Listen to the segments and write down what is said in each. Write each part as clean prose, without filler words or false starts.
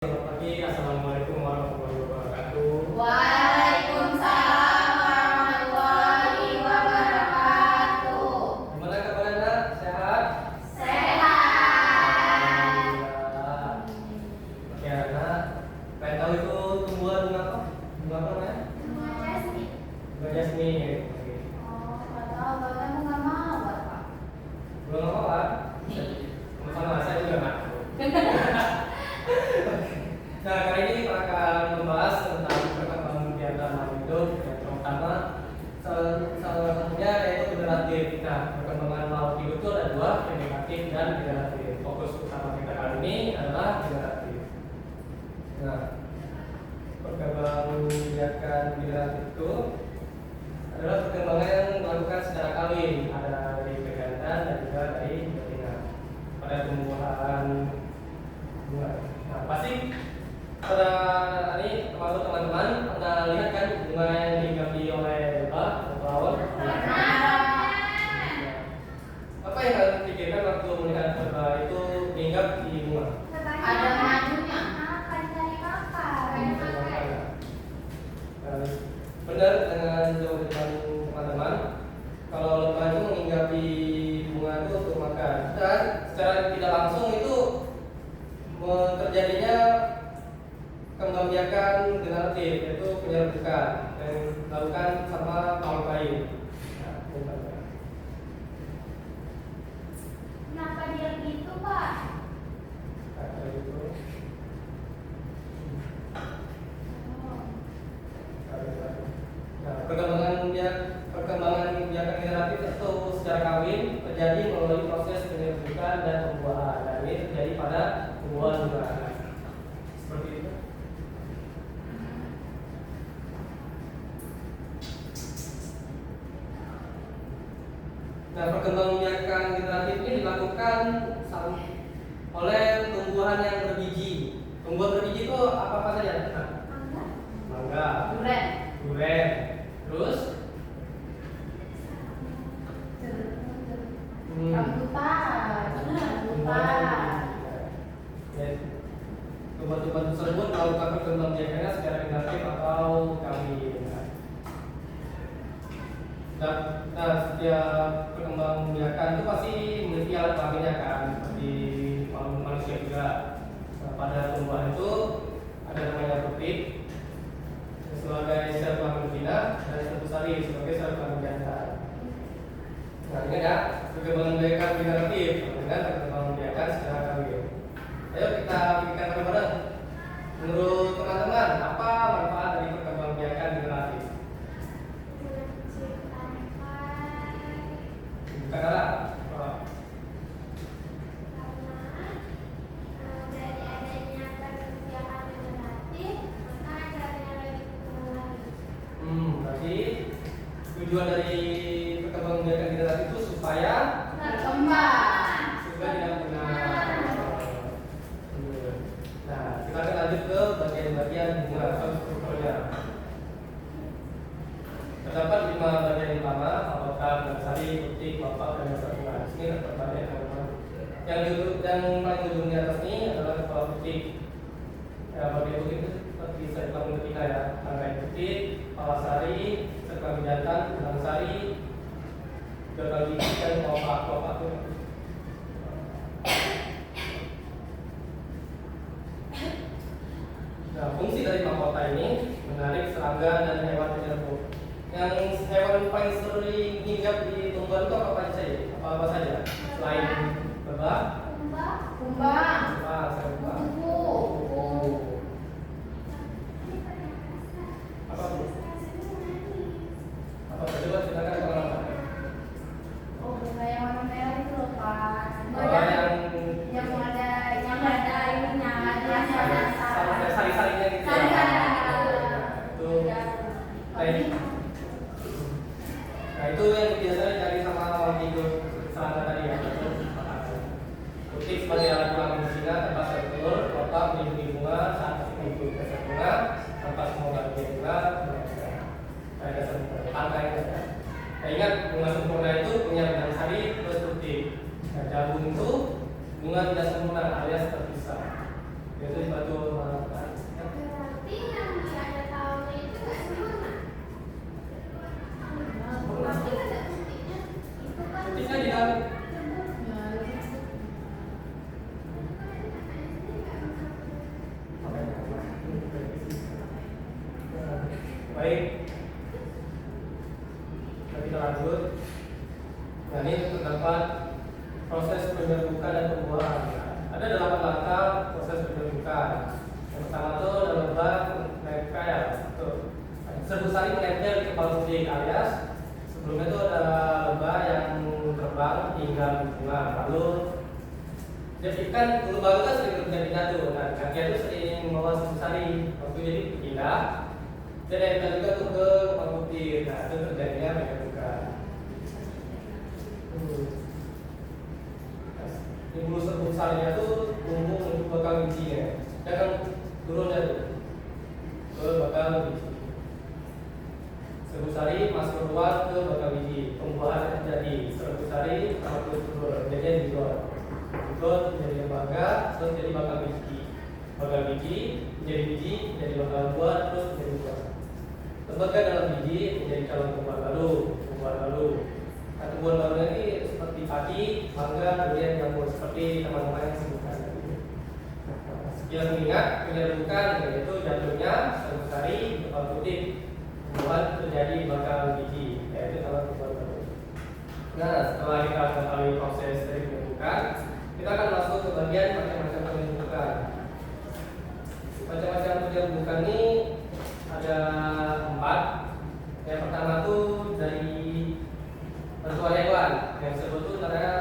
Selamat pagi, assalamualaikum warahmatullahi wabarakatuh. Waalaikumsalam warahmatullahi wabarakatuh. Gimana kabarnya, Nak? Sehat? Sehat. Alhamdulillah. Oke, Nak. Pengen tahu itu tumbuhan bunga apa? Bunga apa namanya? Bunga jasmine. Bunga jasmine. Oke. Oh, nggak tahu, Bapak bunga mawar, Pak. Bunga apa, Pak? Sama saya juga nggak tahu. Nah, kali ini kita akan membahas tentang perkembangan kegiatan makhluk hidup, yang terutama salah satunya yaitu generatif. Nah, perkembangan makhluk hidup itu ada dua, vegetatif dan generatif. Fokus utama kita kali ini adalah generatif. Nah, perkembangan kegiatan generatif itu adalah perkembangan yang dilakukan secara kawin, ada dari pergantian dan juga dari betina pada tumbuhan bunga. Nah, pasti pada ini termasuk teman-teman pernah lihat kan bunga yang dihinggapi oleh lebah atau flower? Apa yang kalian pikirkan waktu melihat lebah itu hinggap di bunga? Ada madunya. Akan cari makan. Benar dengan jawaban teman-teman, kalau lebah itu menghinggapi bunga itu untuk makan, dan secara tidak langsung itu terjadinya kembangbiakan generatif, yaitu penyerbukan yang dilakukan sama makhluk lain. Nah, Kenapa dia gitu, Pak? kayak gitu. Nah, perkembangan kebiakan generatif itu secara kawin terjadi melalui proses penyerbukan dan pembuahan. Dan ini terjadi pada tumbuhan bunga. Seperti itu. Nah, perkembangbiakan generatif ini dilakukan oleh tumbuhan yang berbiji. Tumbuhan berbiji itu apa saja? Nah, mangga, Durian. durian, terus Rambutan. Ya, tumbuhan-tumbuhan tersebut melakukan perkembangbiakannya secara generatif atau kawin. Nah, setiap perkembangbiakan itu pasti memiliki alat kelaminnya kan, seperti manusia juga. Nah, pada tumbuhan itu ada namanya putih sebagai sel kelamin betina dan sel pusari sebagai sel kelamin jantan. Nah, ini ada perkembangbiakan generatif dengan perkembangbiakan secara kawin. Ayo kita pikirkan bareng-bareng. Menurut teman-teman, apa manfaat dari perkembangbiakan generatif? Bukan arah. Berarti tujuan dari perkembangbiakan generatif itu supaya Berkembang. tidak benar. Nah, kita akan lanjut ke bagian-bagian bunga atau strukturnya. Terdapat 5 bagian utama: palokan, dansari, putik, kelopak, dan dasar. Di sini terdapat banyak teman-teman. Yang paling ujung di atas ini adalah kepala putik. Ya, bagian putik itu seperti saya bilang ketika ya, rangkaian putik, kepala sari, serta jantan, tulang sari, gagal gigi, dan kelopak itu. Nah, fungsi dari mahkota ini menarik serangga dan hewan penyerbuk. Yang hewan paling sering hinggap di tumbuhan itu apa saja? Apa saja? Selain lebah, Kumbang. serba, Kupu. apa bu? Apa saja? Coba ceritakan pengalaman. Oh, bunga yang warna merah itu loh, Pak. Yang ada ininya, ada sari-sarinya gitu. Itu. Nah, itu yang biasanya dicari sama orang tidur serangga tadi ya. Putik sebagai alat kelamin Baik, kita lanjut. Nah, ini terdapat proses penyerbukan dan pembuahan. Ada 8 langkah proses penyerbukan. Yang pertama itu adalah lebah menempel. Serbu sari menempel di kepala kucing, alias sebelumnya itu ada lebah yang terbang tinggal di bunga. Lalu ikan dulu baru kan sering berpindah-pindah tuh. Nah, kakinya itu sering membawa serbu sari. Waktu jadi pindah, dia nempel juga tuh ke kepala kucing. Nah, itu terjadinya penyerbukan. Di bulu serbu sarinya tuh tumbuh untuk bakal bijinya. Dia kan turun dari ke bakal biji. Serbu sari masuk keluar ke bakal biji. Pembuahan terjadi. Serbu sari masuk turun. Jadi digot. Digot menjadi lembaga, terus jadi bakal biji. Bakal biji menjadi biji, menjadi bakal buah, terus menjadi buah. Tempatkan dalam biji menjadi calon tumbuhan baru. Tumbuhan baru. Nah, tumbuhan barunya ini seperti padi, mangga, durian, jamur, seperti teman-teman yang sebutkan tadi. Sekilas mengingat penyerbukan yaitu jatuhnya serbu sari kepala kucing. Tumbuhan terjadi bakal biji, yaitu calon tumbuhan baru. Nah, setelah kita mengetahui proses dari penyerbukan, kita akan masuk ke bagian macam-macam penyerbukan. Macam-macam penyerbukan ini ada 4. Yang pertama tuh dari pertuan hewan yang disebut itu namanya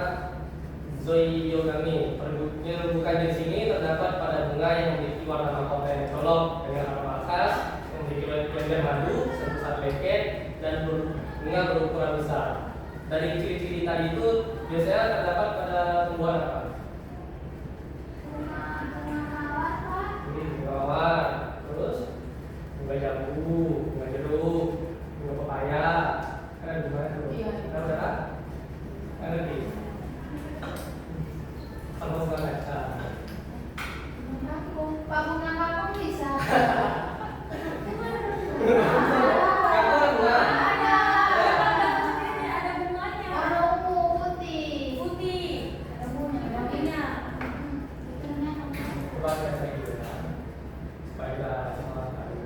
zoiogami. Penyerbukan di sini terdapat pada bunga yang memiliki warna mahkota yang colok dengan aroma khas, yang memiliki lembah madu, sebesar lengket, dan bunga berukuran besar. Dari ciri-ciri tadi itu biasanya terdapat pada tumbuhan apa? Bunga mawar, terus bunga jambu, bunga jeruk, bunga pepaya. Gimana tuh? Iya. Udah? Ngerti? Kalau nggak baca. Pak bunga kakung bisa. Kamu ada bunga? Ada bunganya. Warna ungu putih. Ada bunganya. Coba baca dulu ya. Supaya kita semua tahu.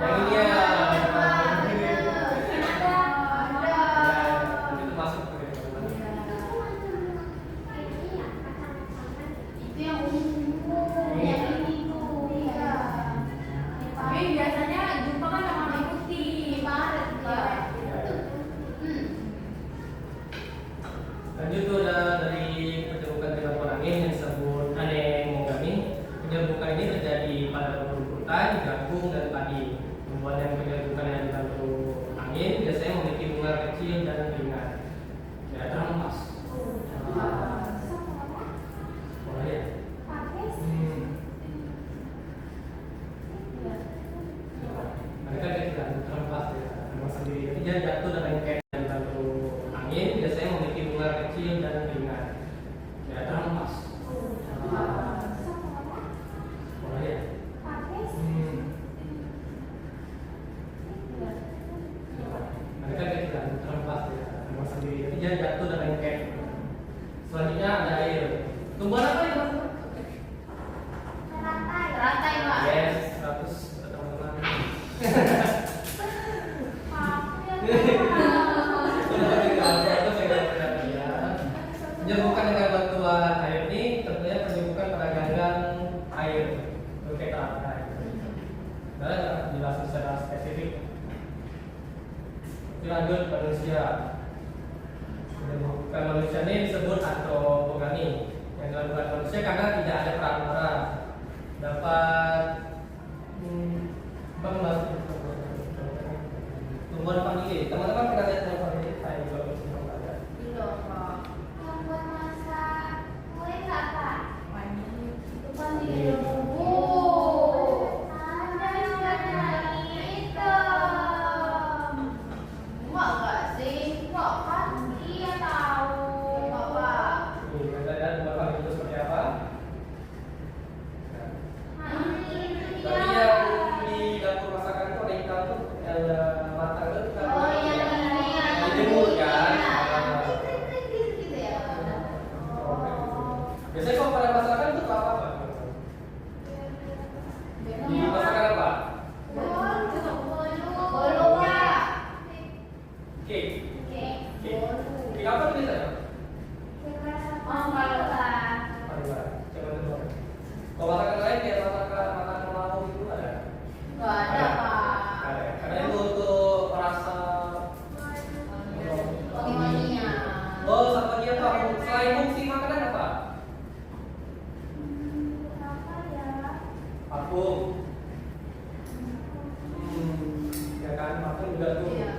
Yang ini ya. Itu masuk ke Itu yang ungu, yang ini tuh. Iya. Tapi biasanya jumpa kan yang warna putih. Maret ya. Lanjut tuh ada dari penyerbukan dengan angin yang disebut anemogami. Penyerbukan ini terjadi pada rumput-rumputan, jagung, dan padi. Tumbuhan yang penyerbukan yang dibantu angin biasanya memiliki bunga kecil dan ringan. Ya, terlepas. Boleh ya? Mereka tidak terlepas ya, memang sendiri. Jadi dia jatuh dan lengket dan dibantu angin biasanya memiliki bunga kecil dan ringan. Ya, terlepas. Boleh ya? Mereka tidak terlepas ya, memang sendiri. Jadi dia jatuh dan lengket. Selanjutnya ada air. Tumbuhan apa ya? Teratai, Pak. Yes, 100 teman-teman. Penyerbukan dengan bantuan air ini tentunya penyerbukan pada ganggang air oke teratai. Karena nggak dijelaskan secara spesifik. Lanjut manusia. Penyerbukan manusia ini disebut antropogami yang dilakukan manusia karena tidak ada pramana dapat membahas tumbuhan famili. Teman-teman pernah lihat tumbuhan famili? Saya juga belum pernah. Iya, Pak. Yang buat masak kue nggak, Pak? Itu kan di bumbu. Ada yang warna hitam. Enggak sih? Enggak kan? Iya tahu. Enggak, Pak. Nih, kita lihat tumbuhan famili itu seperti apa? Tadi yang di dapur masakan juga tuh. Ya,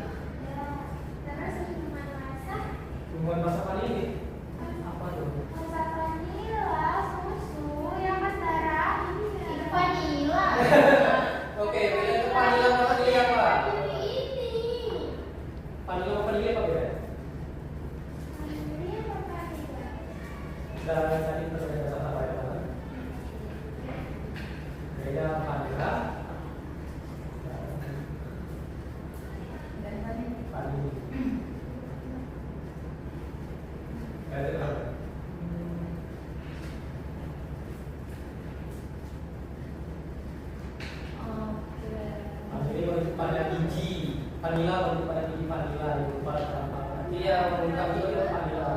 terus minuman masak. Minuman masakan ini apa tuh? Masak vanila, susu, yang antara ini vanila. Oke, beda itu vanilla sama vanilla apa? Ini. Vanilla sama vanilla apa beda? Ini apa vanila? Dan tadi perbedaan sama apa ya? Beda vanilla. Dan vanila. Vanilla. Beda apa? Oke. Vanilla merujuk pada biji, vanilla merujuk pada biji vanilla itu pada iya mengungkap itu vanilla.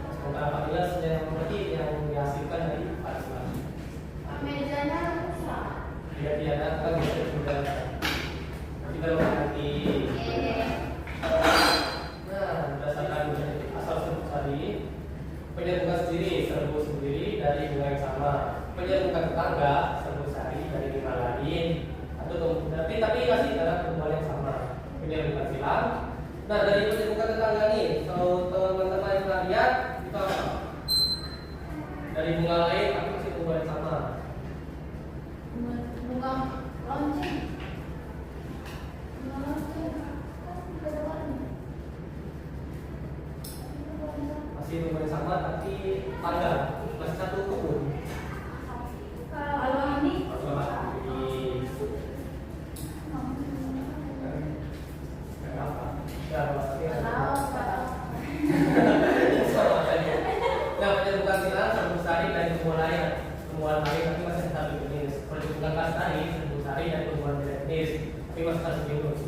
Sementara vanilla sebenarnya berarti yang dihasilkan dari vanilla. Mejanya rusak. Dia tiada kan bisa sudah. Nanti kalau nanti nah berdasarkan asal serbuk sari, penyambungan sendiri serbuk sendiri dari bunga yang sama, penyambungan tetangga serbuk sari dari bunga lain atau tapi masih dalam tumbuhan yang sama, penyambungan silang. Nah dari penyambungan tetangga nih, kalau teman-teman yang pernah lihat itu apa? Dari bunga lain tapi masih tumbuhan yang sama. Bunga lonceng. Bunga lonceng. Kan beda warna. Masih tumbuhan yang sama tapi panjang, masih satu kebun. Kalau ini Nah, penyerbukan silang serbuk sari dari tumbuhan lain tapi masih satu jenis. Penyerbukan lestari serbuk sari dari tumbuhan beda jenis tapi masih satu jenis.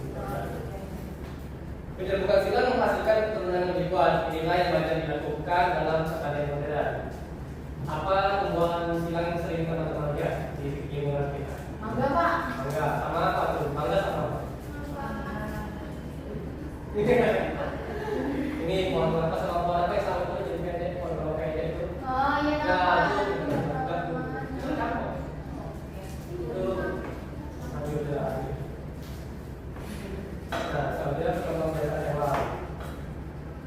Penyerbukan silang menghasilkan keturunan yang lebih kuat. Inilah yang banyak dilakukan dalam skala yang modern. Apa tumbuhan silang yang sering teman-teman lihat di lingkungan kita? mangga, Pak. Mangga sama apa tuh? Mangga sama apa? Ini pohon kelapa sama pohon apa yang sama itu jadi pendek pohon kelapa kayak itu. Oh, iya Nah, tahu. itu enggak tuh. Itu apa? Itu ambil udah. Nah, selanjutnya kita memberikan hewan.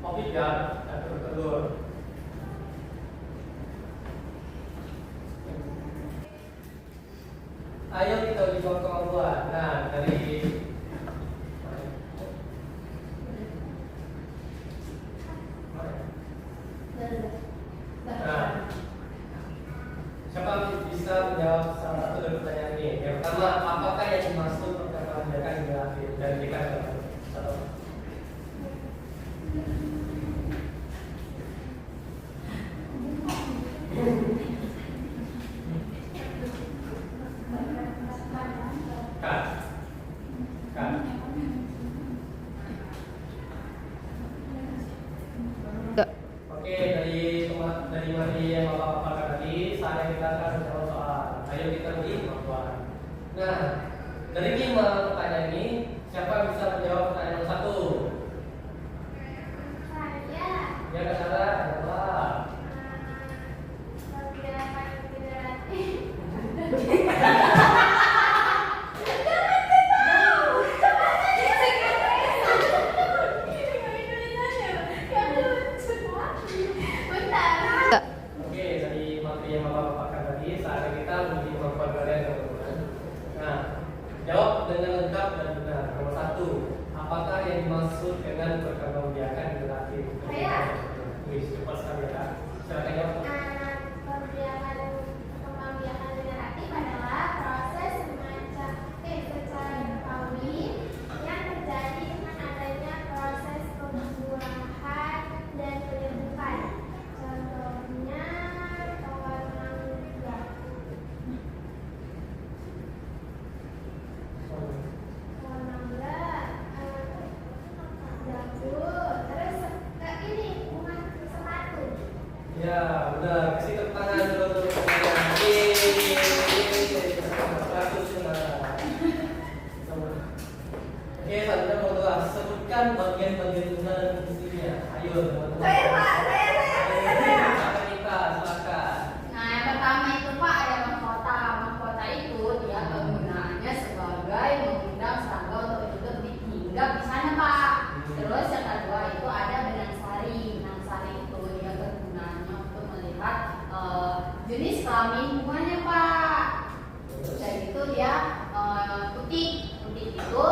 Kopi dan telur. Ayo kita uji kemampuan. Nah, dari Nah, siapa bisa menjawab salah satu dari pertanyaan ini? Yang pertama, apakah yang dimaksud perkataan mereka hingga akhir dan jika satu? Kan? Kan? Oke, dari materi yang Bapak paparkan tadi, saya kita akan menjawab soal. Ayo kita uji kemampuan. Nah, dari 5 pertanyaan ini, siapa bisa menjawab pertanyaan nomor 1? Saya. Ya, Kak Sarah, jawab. Pergerakan federatif. Oke, dari materi yang Bapak paparkan tadi, saatnya kita menguji kemampuan kalian teman-teman. Nah, jawab dengan lengkap dan benar. Nomor 1, apakah yang dimaksud dengan perkembangbiakan generasi? Saya. Wih, cepat sekali ya. Silakan jawab. Perkembangbiakan generatif adalah proses secara kawin yang terjadi dengan adanya proses pembuahan dan penyembuhan. Contohnya pohon mangga. Pohon mangga, jambu, terus ini bunga sepatu. Ya, benar. Kasih tepuk tangan dulu. Oke, selanjutnya mau doa. Sebutkan bagian-bagian bunga dan fungsinya. Ayo, teman-teman. Saya, Pak. Silakan kita, silakan. Nah, yang pertama itu Pak ada mahkota. Mahkota itu dia kegunaannya sebagai mengundang serangga untuk duduk di itu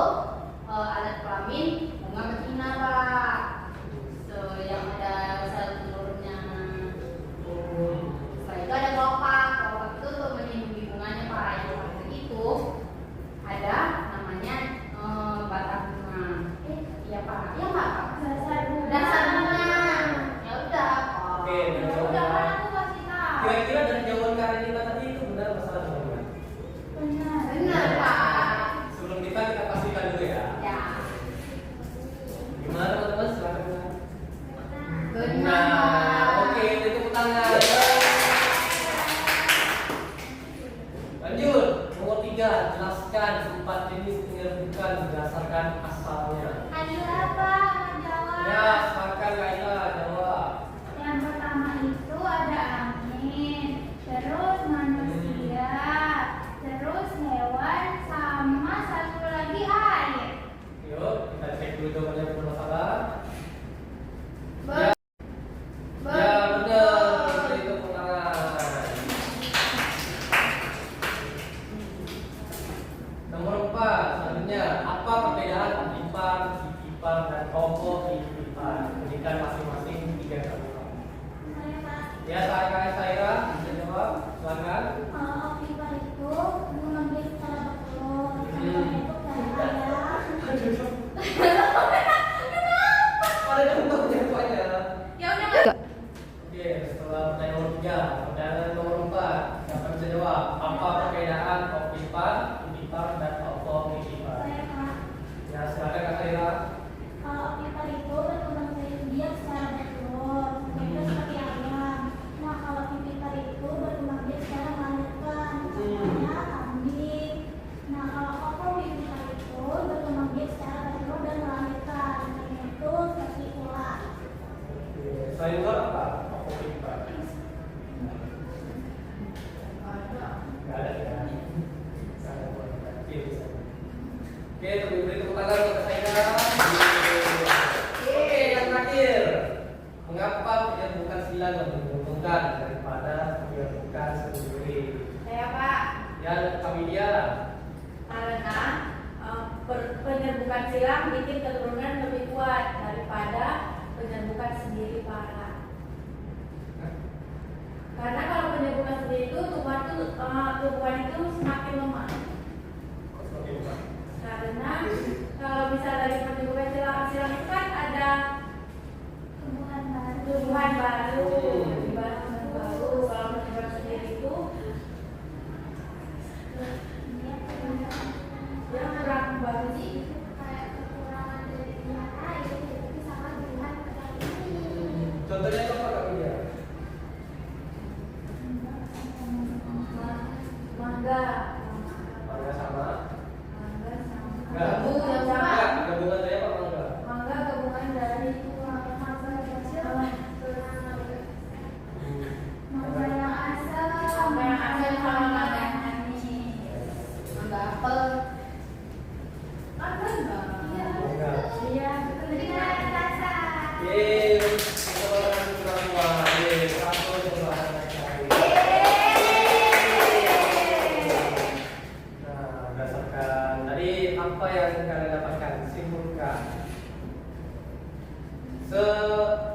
alat kelamin bunga betina Pak. Yang ada sel telurnya. Setelah itu ada kelopak. Kelopak itu untuk melindungi bunganya Pak. Yang waktu itu ada namanya batang bunga. Iya Pak. Iya Pak. Dasar bunga. Ya udah. Oke, Ya udah kan aku kasih tahu. kira-kira dari jawaban Kak Renita tadi itu benar masalah teman-teman? Benar. Benar Pak. Sebelum kita pastikan dulu ya. Ya. Gimana teman-teman? Silakan. Benar. Oke, tepuk tangan. Lanjut, nomor 3, jelaskan 4 jenis penyerbukan berdasarkan asalnya. Ayo apa? Jawab. Ya, silakan Kaila jawab. Yang pertama itu ada angin, terus manusia, terus hewan, sama satu lagi air. Yuk, kita cek dulu jawabannya bermasalah. Benar. Ya, benar. Itu tangan. Nomor 4, selanjutnya apa perbedaan antipar, kipipar, dan opo-kipipar? Berikan masing-masing 3 kalimat. Saya Pak. Ya, saya Saira bisa jawab. Silakan. Optimal itu mengambil secara betul. Itu kayak Ada contohnya banyak. Ya udah. Oke, setelah pertanyaan nomor 3, pertanyaan nomor 4, siapa bisa jawab? Apa perbedaan opipar, kipipar, dan opo-kipipar? saya Pak. Ya, silakan Kak Saira. Kalau optimal itu berkembang biak secara betul. Itu seperti ayam. Nah kalau optimal itu berkembang biak secara melahirkan. Contohnya kambing. Nah kalau optimal itu berkembang biak secara betul dan melahirkan. Itu seperti ular. Oke, selain ular apa? Opo-kipipar. Nggak ada ya? Oke, beri tepuk tangan untuk saya. Oke, yang terakhir. Mengapa penyerbukan silang lebih menguntungkan daripada penyerbukan sendiri? Saya Pak. Ya, kami dia. Karena penyerbukan silang bikin keturunan lebih kuat daripada penyerbukan sendiri Pak. Karena kalau penyerbukan sendiri itu tubuhan itu semakin lemah. Karena kalau misal dari penyerbukan silang itu kan ada tumbuhan baru, Kalau penyerbukan sendiri itu dia kurang bagus. Contohnya apa kami dia? Mangga. Mangga sama? Enggak. Enggak. Enggak, gabungan dari apa mangga? Mangga gabungan dari mangga yang asal sama mangga yang manis. Mangga apel. Ada enggak? Mangga. Iya, betul. Jadi rasa. Yeay, kita barang semua. Yeay, satu jumlah naik. Nah, berdasarkan tadi apa yang kalian dapatkan, simpulkan.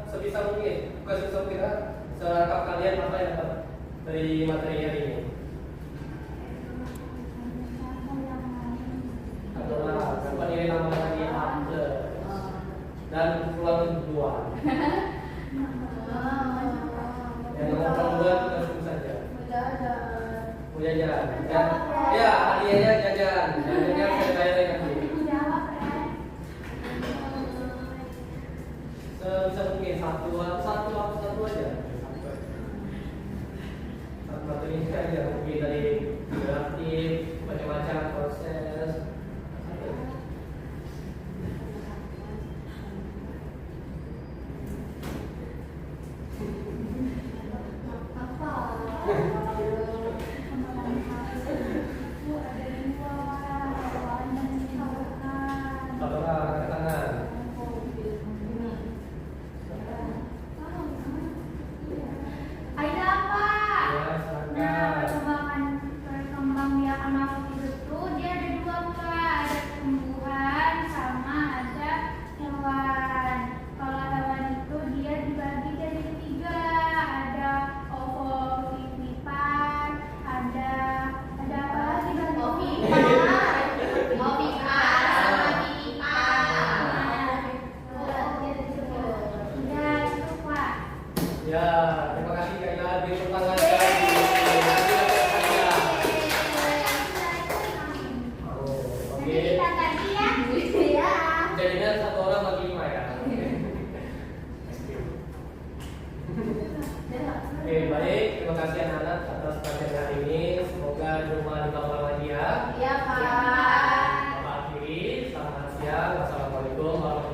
Sebisa mungkin, bukan sebisa mungkin, selengkap kalian apa yang dapat dari materi hari ini. Adalah dapat nilai tambah lagi A+ dan pulang dua. Yang nomor 2 kita sebut saja. Jajan. Ya, hadiahnya jajan. Jajannya saya bayar lagi. Sebisa mungkin satu aja. Satu materi aja. Mungkin dari interaktif, macam-macam proses. Satu angkat tangan. Ada apa? Ya, silakan. Nah, perkembangan makhluk hidup itu dia ada dua Pak, ada tumbuhan sekian. Wassalamualaikum warahmatullahi wabarakatuh.